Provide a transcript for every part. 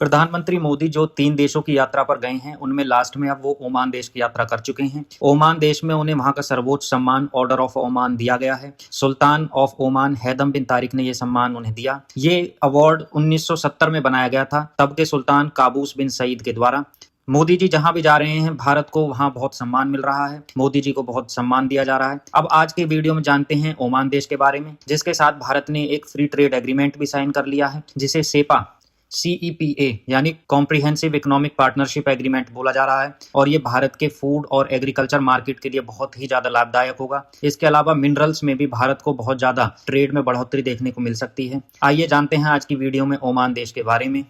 प्रधानमंत्री मोदी जो 3 देशों की यात्रा पर गए हैं, उनमें लास्ट में अब वो ओमान देश की यात्रा कर चुके हैं। ओमान देश में उन्हें वहां का सर्वोच्च सम्मान ऑर्डर ऑफ ओमान दिया गया है। सुल्तान ऑफ ओमान हैदम बिन तारिक ने ये सम्मान उन्हें दिया। ये अवार्ड 1970 में बनाया गया था, तब के सुल्तान काबूस बिन सईद के द्वारा। मोदी जी जहां भी जा रहे हैं, भारत को वहां बहुत सम्मान मिल रहा है। मोदी जी को बहुत सम्मान दिया जा रहा है। अब आज के वीडियो में जानते हैं ओमान देश के बारे में, जिसके साथ भारत ने एक फ्री ट्रेड एग्रीमेंट भी साइन कर लिया है, जिसे सेपा CEPA यानी कॉम्प्रिहेंसिव इकोनॉमिक पार्टनरशिप एग्रीमेंट बोला जा रहा है। और ये भारत के फूड और एग्रीकल्चर मार्केट के लिए बहुत ही ज्यादा लाभदायक होगा। इसके अलावा मिनरल्स में भी भारत को बहुत ज्यादा ट्रेड में बढ़ोतरी देखने को मिल सकती है। आइए जानते हैं आज की वीडियो में ओमान देश के बारे में।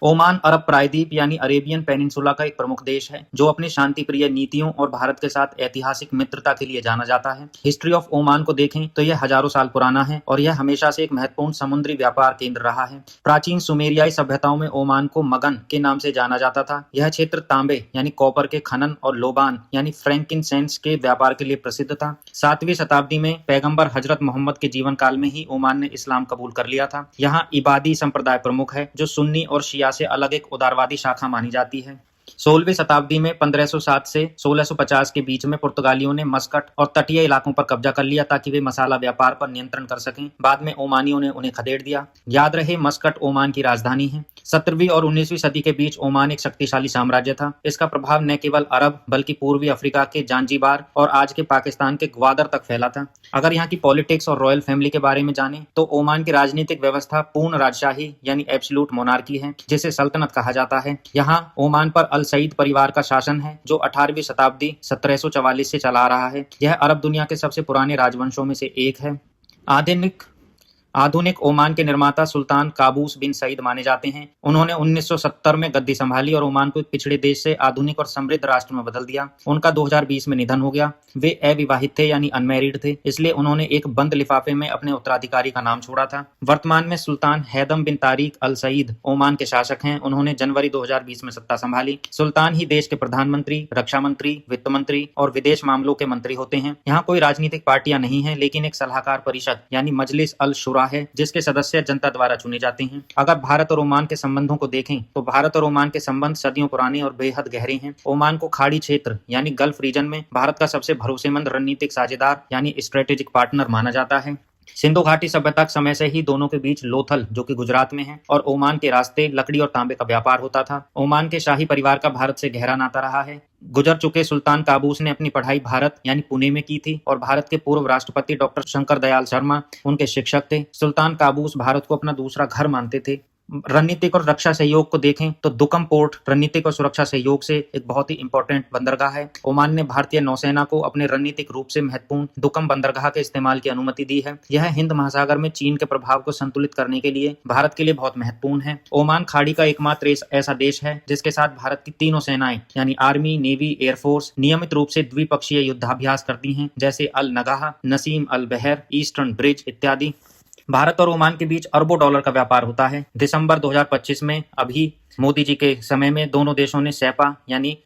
ओमान अरब प्रायद्वीप यानी अरेबियन पेनिनसुला का एक प्रमुख देश है, जो अपनी शांति प्रिय नीतियों और भारत के साथ ऐतिहासिक मित्रता के लिए जाना जाता है। हिस्ट्री ऑफ ओमान को देखें तो यह हजारों साल पुराना है और यह हमेशा से एक महत्वपूर्ण समुद्री व्यापार केंद्र रहा है। प्राचीन सुमेरियाई सभ्यताओं में ओमान को मगन के नाम से जाना जाता था। यह क्षेत्र तांबे यानी कॉपर के खनन और लोबान यानी फ्रैंकिनसेंस के व्यापार के लिए प्रसिद्ध था। 7वीं शताब्दी में पैगंबर हजरत मोहम्मद के जीवन काल में ही ओमान ने इस्लाम कबूल कर लिया था। यहाँ इबादी संप्रदाय प्रमुख है, जो सुन्नी और शिया से अलग एक उदारवादी शाखा मानी जाती है। 16वीं शताब्दी में 1507 से 1650 के बीच में पुर्तगालियों ने मस्कट और तटीय इलाकों पर कब्जा कर लिया, ताकि वे मसाला व्यापार पर नियंत्रण कर सकें। बाद में ओमानियों ने उन्हें खदेड़ दिया। याद रहे, मस्कट ओमान की राजधानी है। 17वीं और 19वीं सदी के बीच ओमान एक शक्तिशाली साम्राज्य था। इसका प्रभाव न केवल अरब बल्कि पूर्वी अफ्रीका के जांजीबार और आज के पाकिस्तान के ग्वादर तक फैला था। अगर यहाँ की पॉलिटिक्स और रॉयल फैमिली के बारे में जाने तो ओमान की राजनीतिक व्यवस्था पूर्ण राजशाही यानी एब्सोल्यूट मोनार्की है, जिसे सल्तनत कहा जाता है। यहाँ ओमान पर अल सईद परिवार का शासन है, जो 18वीं शताब्दी 1744 से चला आ रहा है। यह अरब दुनिया के सबसे पुराने राजवंशों में से एक है। आधुनिक ओमान के निर्माता सुल्तान काबूस बिन सईद माने जाते हैं। उन्होंने 1970 में गद्दी संभाली और ओमान को एक पिछड़े देश से आधुनिक और समृद्ध राष्ट्र में बदल दिया। उनका 2020 में निधन हो गया। वे अविवाहित थे यानी अनमैरिड थे, इसलिए उन्होंने एक बंद लिफाफे में अपने उत्तराधिकारी का नाम छोड़ा था। वर्तमान में सुल्तान हैदम बिन तारिक अल सईद ओमान के शासक हैं। उन्होंने जनवरी 2020 में सत्ता संभाली। सुल्तान ही देश के प्रधानमंत्री, रक्षा मंत्री, वित्त मंत्री और विदेश मामलों के मंत्री होते हैं। यहाँ कोई राजनीतिक पार्टियां नहीं है, लेकिन एक सलाहकार परिषद यानी मजलिस अल शुरा है, जिसके सदस्य जनता द्वारा चुने जाते हैं। अगर भारत और ओमान के संबंधों को देखें तो भारत और ओमान के संबंध सदियों पुराने और बेहद गहरे हैं। ओमान को खाड़ी क्षेत्र यानी गल्फ रीजन में भारत का सबसे भरोसेमंद रणनीतिक साझेदार यानी स्ट्रेटेजिक पार्टनर माना जाता है। सिंधु घाटी सभ्यता के समय से ही दोनों के बीच लोथल, जो कि गुजरात में है, और ओमान के रास्ते लकड़ी और तांबे का व्यापार होता था। ओमान के शाही परिवार का भारत से गहरा नाता रहा है। गुजर चुके सुल्तान काबूस ने अपनी पढ़ाई भारत यानी पुणे में की थी और भारत के पूर्व राष्ट्रपति डॉक्टर शंकर दयाल शर्मा उनके शिक्षक थे। सुल्तान काबूस भारत को अपना दूसरा घर मानते थे। रणनीतिक और रक्षा सहयोग को देखें तो दुकम पोर्ट रणनीतिक और सुरक्षा सहयोग से एक बहुत ही इंपॉर्टेंट बंदरगाह है। ओमान ने भारतीय नौसेना को अपने रणनीतिक रूप से महत्वपूर्ण दुकम बंदरगाह के इस्तेमाल की अनुमति दी है। यह हिंद महासागर में चीन के प्रभाव को संतुलित करने के लिए भारत के लिए बहुत महत्वपूर्ण है। ओमान खाड़ी का एकमात्र ऐसा देश है जिसके साथ भारत की तीनों सेनाएं यानी आर्मी, नेवी, एयरफोर्स नियमित रूप से द्विपक्षीय युद्धाभ्यास करती हैं, जैसे अल नगाह, नसीम अल बहर, ईस्टर्न ब्रिज इत्यादि। भारत और ओमान के बीच अरबों डॉलर का व्यापार होता है। दिसंबर 2025 में अभी मोदी जी के समय में दोनों देशों ने सेपा यानी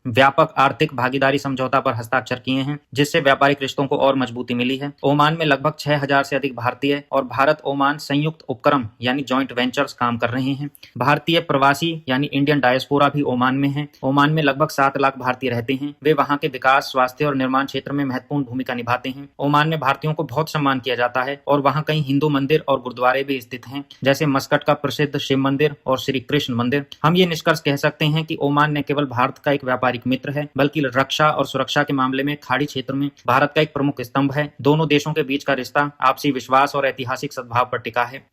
व्यापक आर्थिक भागीदारी समझौता पर हस्ताक्षर किए हैं, जिससे व्यापारिक रिश्तों को और मजबूती मिली है। ओमान में लगभग 6000 से अधिक भारतीय और भारत ओमान संयुक्त उपक्रम यानी जॉइंट वेंचर्स काम कर रहे हैं। भारतीय प्रवासी यानी इंडियन डायस्पोरा भी ओमान में है। ओमान में लगभग 7 लाख भारतीय रहते हैं। वे वहां के विकास, स्वास्थ्य और निर्माण क्षेत्र में महत्वपूर्ण भूमिका निभाते हैं। ओमान में भारतीयों को बहुत सम्मान किया जाता है और वहाँ कई हिंदू मंदिर और गुरुद्वारे भी स्थित हैं, जैसे मस्कट का प्रसिद्ध शिव मंदिर और श्री कृष्ण मंदिर। हम ये निष्कर्ष कह सकते हैं कि ओमान न केवल भारत का एक व्यापारिक मित्र है, बल्कि रक्षा और सुरक्षा के मामले में खाड़ी क्षेत्र में भारत का एक प्रमुख स्तंभ है। दोनों देशों के बीच का रिश्ता आपसी विश्वास और ऐतिहासिक सद्भाव पर टिका है।